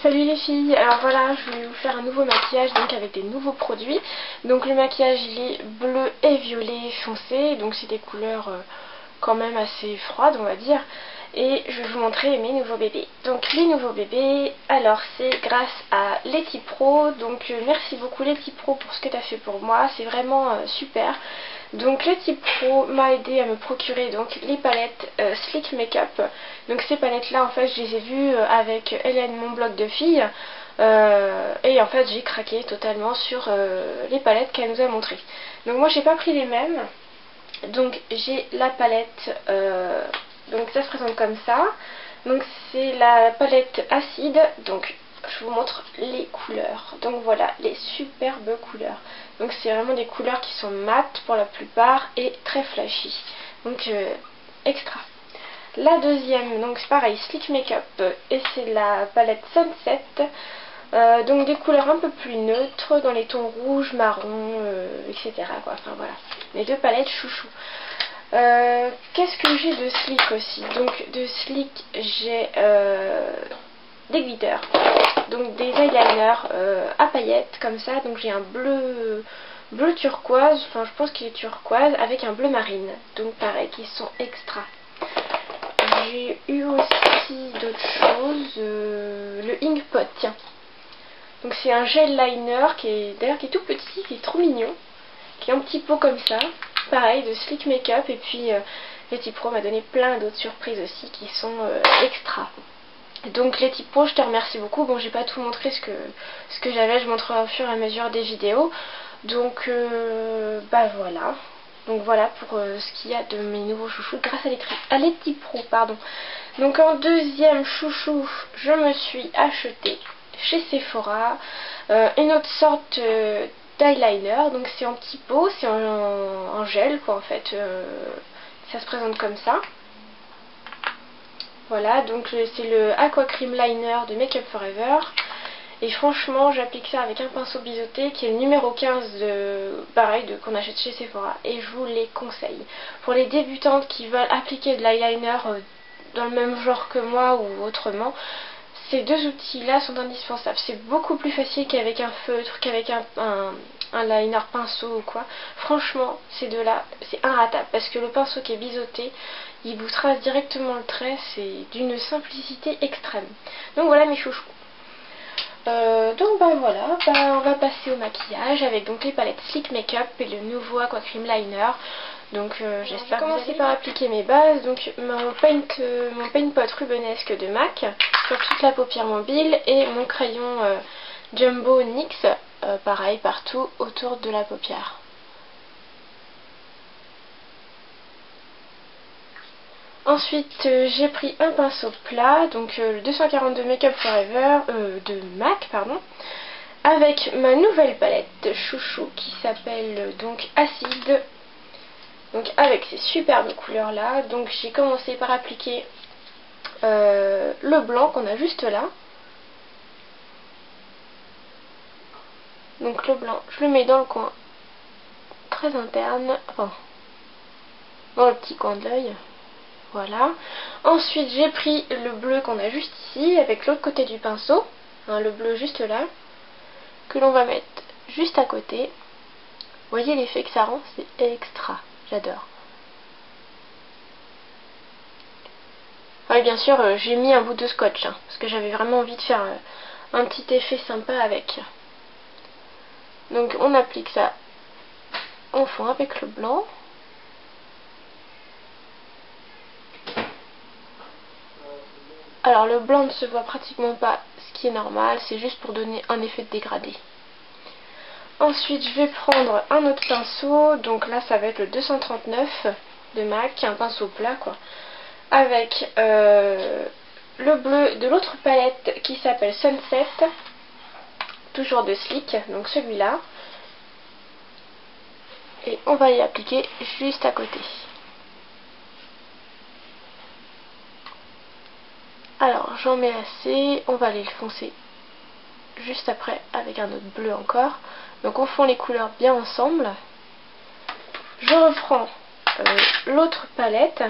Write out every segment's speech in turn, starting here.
Salut les filles, alors voilà, je vais vous faire un nouveau maquillage donc avec des nouveaux produits. Donc le maquillage il est bleu et violet foncé, donc c'est des couleurs quand même assez froides on va dire. Et je vais vous montrer mes nouveaux bébés. Donc les nouveaux bébés, alors c'est grâce à Letty Pro, donc merci beaucoup Letty Pro pour ce que tu as fait pour moi, c'est vraiment super. Donc Letty Pro m'a aidé à me procurer donc les palettes Sleek Makeup. Donc ces palettes là en fait je les ai vues avec Hélène, mon blog de filles, et en fait j'ai craqué totalement sur les palettes qu'elle nous a montrées. Donc moi j'ai pas pris les mêmes, donc j'ai la palette, donc ça se présente comme ça. Donc c'est la palette acide, donc je vous montre les couleurs. Donc voilà les superbes couleurs. Donc c'est vraiment des couleurs qui sont mates pour la plupart et très flashy. Donc extra. La deuxième, donc c'est pareil, Sleek Makeup, et c'est la palette Sunset. Donc des couleurs un peu plus neutres dans les tons rouge, marron, etc. quoi. Enfin voilà, les deux palettes chouchou. Qu'est-ce que j'ai de Sleek aussi? Donc de Sleek j'ai des glitters, donc des eyeliners à paillettes comme ça. Donc j'ai un bleu turquoise, enfin je pense qu'il est turquoise avec un bleu marine, donc pareil qui sont extra. J'ai eu aussi d'autres choses, le Inkpot, tiens. Donc c'est un gel liner qui est d'ailleurs qui est tout petit, qui est trop mignon, qui est un petit pot comme ça, pareil de Sleek Makeup. Et puis Letty Pro m'a donné plein d'autres surprises aussi qui sont extra. Donc Letty Pro, je te remercie beaucoup. Bon, j'ai pas tout montré ce que j'avais, je montrerai au fur et à mesure des vidéos. Donc bah voilà. Donc voilà pour ce qu'il y a de mes nouveaux chouchous grâce à Letty Pro, pardon. Donc en deuxième chouchou, je me suis acheté chez Sephora une autre sorte d'eyeliner. Donc c'est en petit pot, c'est en gel quoi en fait. Ça se présente comme ça. Voilà, donc c'est le Aqua Cream Liner de Make Up Forever. Et franchement, j'applique ça avec un pinceau biseauté qui est le numéro 15 pareil, qu'on achète chez Sephora. Et je vous les conseille. Pour les débutantes qui veulent appliquer de l'eyeliner dans le même genre que moi ou autrement, ces deux outils-là sont indispensables. C'est beaucoup plus facile qu'avec un feutre, qu'avec un liner pinceau ou quoi. Franchement, ces deux-là, c'est inratable. Parce que le pinceau qui est biseauté, il vous trace directement le trait. C'est d'une simplicité extrême. Donc voilà mes chouchous. Donc bah voilà, on va passer au maquillage avec donc les palettes Sleek Makeup et le nouveau Aqua Cream Liner. Donc j'espère commencer par appliquer mes bases. Donc mon paint pot rubenesque de MAC sur toute la paupière mobile et mon crayon Jumbo NYX pareil partout autour de la paupière. Ensuite j'ai pris un pinceau plat, donc le 242 Make Up Forever de MAC pardon, avec ma nouvelle palette chouchou qui s'appelle donc Acide. Donc avec ces superbes couleurs là. Donc j'ai commencé par appliquer le blanc qu'on a juste là. Donc le blanc je le mets dans le coin très interne, enfin dans le petit coin de l'œil. Voilà. Ensuite j'ai pris le bleu qu'on a juste ici avec l'autre côté du pinceau, hein, le bleu juste là, que l'on va mettre juste à côté. Vous voyez l'effet que ça rend, c'est extra, j'adore. Et bien sûr j'ai mis un bout de scotch hein, parce que j'avais vraiment envie de faire un petit effet sympa avec. Donc on applique ça en fond avec le blanc. Alors le blanc ne se voit pratiquement pas, ce qui est normal, c'est juste pour donner un effet de dégradé. Ensuite je vais prendre un autre pinceau, donc là ça va être le 239 de MAC, un pinceau plat quoi, avec le bleu de l'autre palette qui s'appelle Sunset, toujours de Sleek, donc celui-là. Et on va y appliquer juste à côté. Alors j'en mets assez, on va aller le foncer juste après avec un autre bleu encore. Donc on fond les couleurs bien ensemble. Je reprends l'autre palette,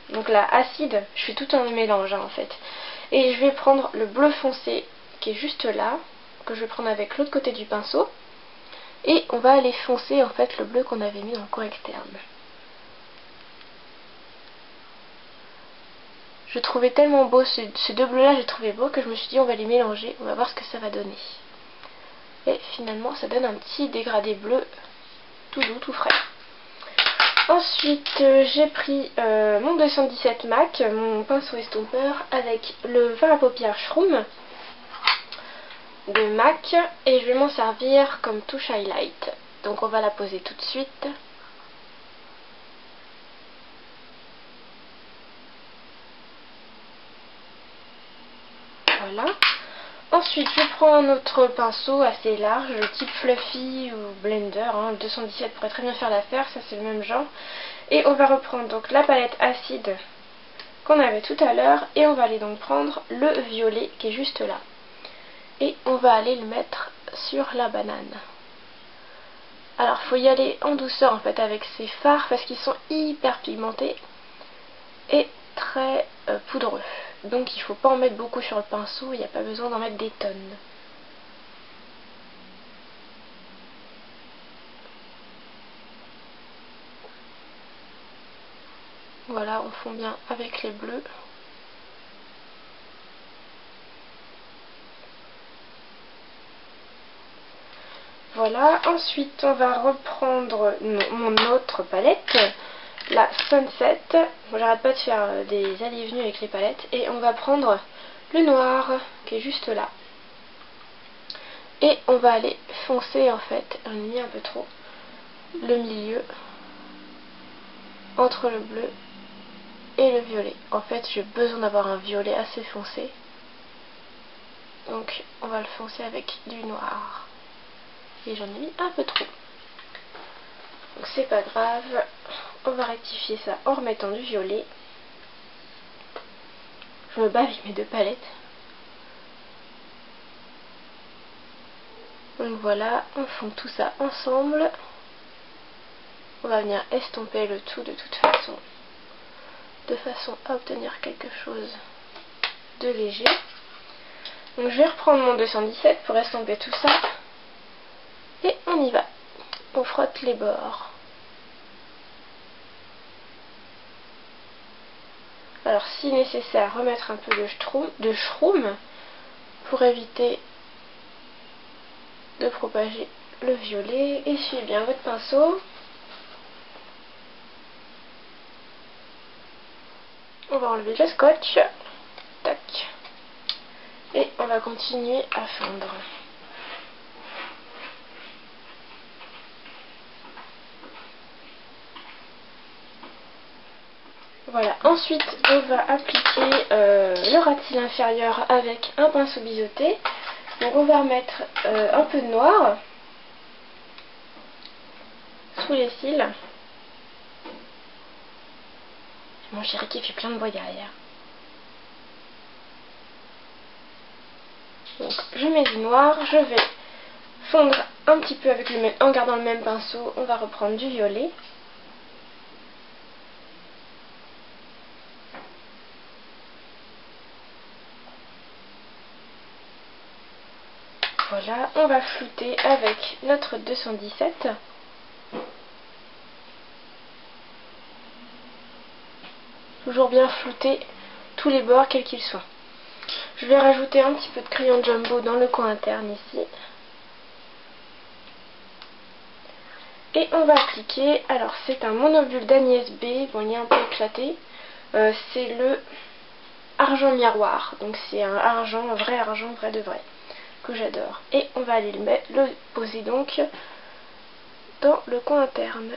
donc la acide, je fais tout un mélange hein, en fait. Et je vais prendre le bleu foncé qui est juste là, que je vais prendre avec l'autre côté du pinceau. Et on va aller foncer en fait le bleu qu'on avait mis dans le coin externe. Je trouvais tellement beau, ces deux bleus là j'ai trouvé beau que je me suis dit on va les mélanger, on va voir ce que ça va donner. Et finalement ça donne un petit dégradé bleu tout doux, tout frais. Ensuite j'ai pris mon 217 MAC, mon pinceau estompeur avec le fard à paupières Shroom de MAC et je vais m'en servir comme touche highlight. Donc on va la poser tout de suite. Voilà. Ensuite je prends un autre pinceau assez large, type Fluffy ou Blender, hein, le 217 pourrait très bien faire l'affaire, ça c'est le même genre. Et on va reprendre donc la palette acide qu'on avait tout à l'heure et on va aller donc prendre le violet qui est juste là. Et on va aller le mettre sur la banane. Alors il faut y aller en douceur en fait avec ces fards parce qu'ils sont hyper pigmentés et très poudreux. Donc il ne faut pas en mettre beaucoup sur le pinceau, il n'y a pas besoin d'en mettre des tonnes. Voilà, on fond bien avec les bleus. Voilà, ensuite on va reprendre mon autre palette, la Sunset. Bon, j'arrête pas de faire des allées et venues avec les palettes. Et on va prendre le noir qui est juste là. Et on va aller foncer en fait, on a mis un peu trop, le milieu entre le bleu et le violet. En fait j'ai besoin d'avoir un violet assez foncé. Donc on va le foncer avec du noir. Et j'en ai mis un peu trop. Donc c'est pas grave. On va rectifier ça en remettant du violet. Je me bats avec mes deux palettes. Donc voilà, on fond tout ça ensemble. On va venir estomper le tout de toute façon. De façon à obtenir quelque chose de léger. Donc je vais reprendre mon 217 pour estomper tout ça. Et on y va. On frotte les bords. Alors si nécessaire, remettre un peu de shroom pour éviter de propager le violet. Essuyez bien votre pinceau. On va enlever le scotch. Tac. Et on va continuer à fondre. Voilà, ensuite on va appliquer le ras de cils inférieur avec un pinceau biseauté. Donc on va remettre un peu de noir sous les cils. Mon chéri qui fait plein de bruit derrière. Donc je mets du noir, je vais fondre un petit peu avec le même, en gardant le même pinceau. On va reprendre du violet. Voilà, on va flouter avec notre 217. Toujours bien flouter tous les bords quels qu'ils soient. Je vais rajouter un petit peu de crayon jumbo dans le coin interne ici. Et on va appliquer, alors c'est un monobule d'Agnès B, bon il est un peu éclaté. C'est le argent miroir, donc c'est un argent, un vrai argent, vrai de vrai, que j'adore. Et on va aller le poser donc dans le coin interne.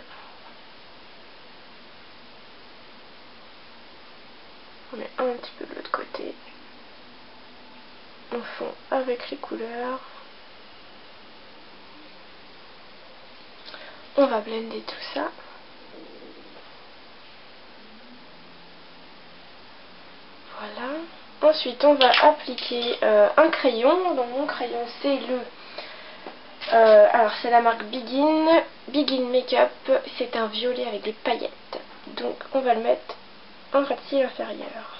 On met un petit peu de l'autre côté. On fond avec les couleurs. On va blender tout ça. Voilà. Ensuite, on va appliquer un crayon. Donc mon crayon, c'est le... alors, c'est la marque Begin Makeup. C'est un violet avec des paillettes. Donc, on va le mettre en ras de cils inférieur.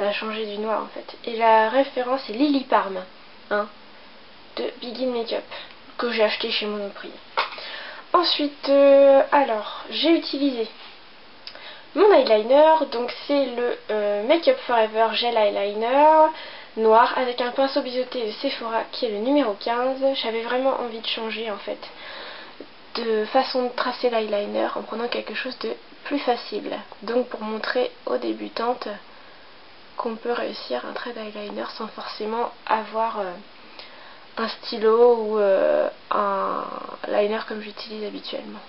ça a changé du noir en fait. Et la référence est Lily Parm, hein, de Begin Makeup, que j'ai acheté chez Monoprix. Ensuite, alors, j'ai utilisé mon eyeliner, donc c'est le Make Up Forever Gel Eyeliner noir avec un pinceau biseauté de Sephora qui est le numéro 15. J'avais vraiment envie de changer en fait de façon de tracer l'eyeliner en prenant quelque chose de plus facile. Donc pour montrer aux débutantes qu'on peut réussir un trait d'eyeliner sans forcément avoir un stylo ou un liner comme j'utilise habituellement.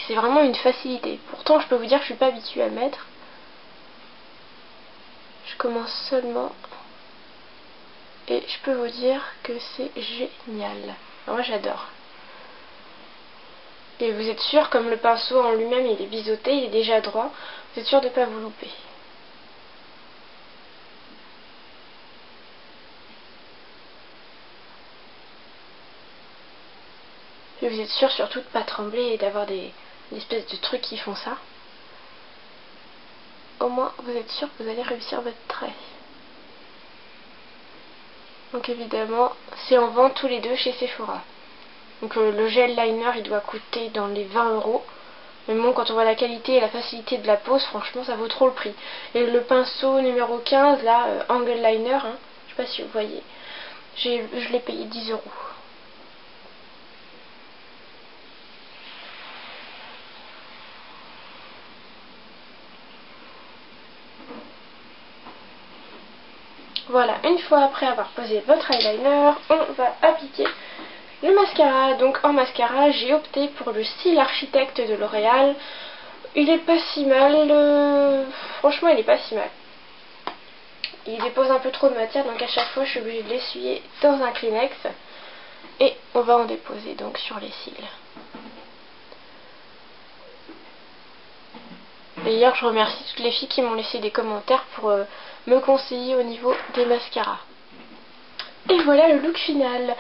C'est vraiment une facilité. Pourtant je peux vous dire que je suis pas habituée à le mettre. Je commence seulement et je peux vous dire que c'est génial. Alors moi j'adore. Et vous êtes sûr, comme le pinceau en lui-même il est biseauté, il est déjà droit, vous êtes sûr de ne pas vous louper. Et vous êtes sûr surtout de ne pas trembler et d'avoir des espèces de trucs qui font ça. Au moins vous êtes sûr que vous allez réussir votre trait. Donc évidemment c'est en vente tous les deux chez Sephora. Donc le gel liner il doit coûter dans les 20 €. Mais bon, quand on voit la qualité et la facilité de la pose, franchement ça vaut trop le prix. Et le pinceau numéro 15 là, Angle Liner, hein, je sais pas si vous voyez, je l'ai payé 10 €. Voilà, une fois après avoir posé votre eyeliner, on va appliquer le mascara. Donc en mascara, j'ai opté pour le style architecte de L'Oréal. Il est pas si mal, franchement il est pas si mal. Il dépose un peu trop de matière, donc à chaque fois je suis obligée de l'essuyer dans un Kleenex. Et on va en déposer donc sur les cils. D'ailleurs je remercie toutes les filles qui m'ont laissé des commentaires pour me conseiller au niveau des mascaras. Et voilà le look final.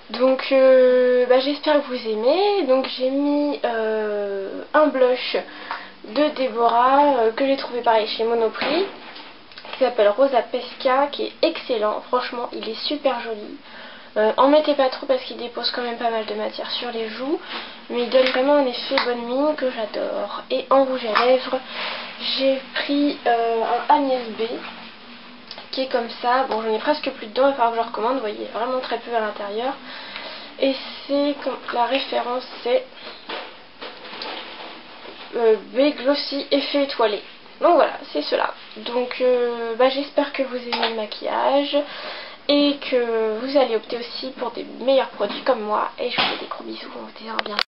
Donc j'espère que vous aimez. Donc j'ai mis un blush de Deborah que j'ai trouvé pareil chez Monoprix, qui s'appelle Rosa Pesca, qui est excellent. Franchement il est super joli. En mettez pas trop parce qu'il dépose quand même pas mal de matière sur les joues, mais il donne vraiment un effet bonne mine que j'adore. Et en rouge à lèvres, j'ai pris un Agnès B qui est comme ça. Bon, j'en ai presque plus dedans, il va falloir que je le recommande. Vous voyez, vraiment très peu à l'intérieur. Et c'est la référence, c'est B Glossy Effet Étoilé. Donc voilà, c'est cela. Donc j'espère que vous aimez le maquillage et que vous allez opter aussi pour des meilleurs produits comme moi. Et je vous fais des gros bisous, on se dit à bientôt.